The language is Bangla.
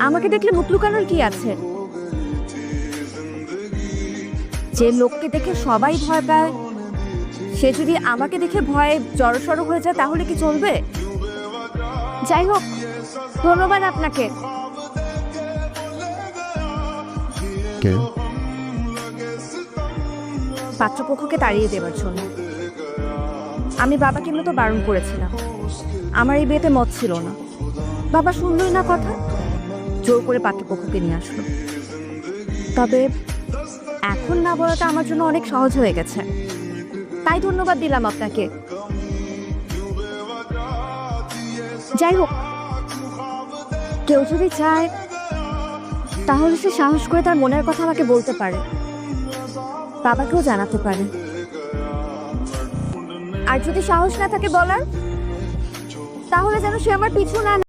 আমাকে দেখলে মুখ লুকানোর কি আছে? যে লোককে দেখে সবাই ভয় পায়, সে যদি আমাকে দেখে ভয়ে জড়সড় হয়ে যায় তাহলে কি চলবে? যাই হোক, ধন্যবাদ আপনাকে। পাত্রপক্ষকে তাড়িয়ে দেওয়ার জন্য। আমি বাবাকে মতো বারণ করেছিলাম, আমার এই বিয়েতে মত ছিল না। বাবা শুনলই না কথা, জোর করে পাত্রপক্ষকে নিয়ে আসলো। তবে এখন না বলাটা আমার জন্য অনেক সহজ হয়ে গেছে, তাই ধন্যবাদ দিলাম আপনাকে। যাই হোক, কেউ যদি চায় তাহলে সে সাহস করে তার মনের কথা আমাকে বলতে পারে, বাবাকেও জানাতে পারে। আর যদি সাহস না থাকে বলার, তাহলে যেন সে আমার পিছু না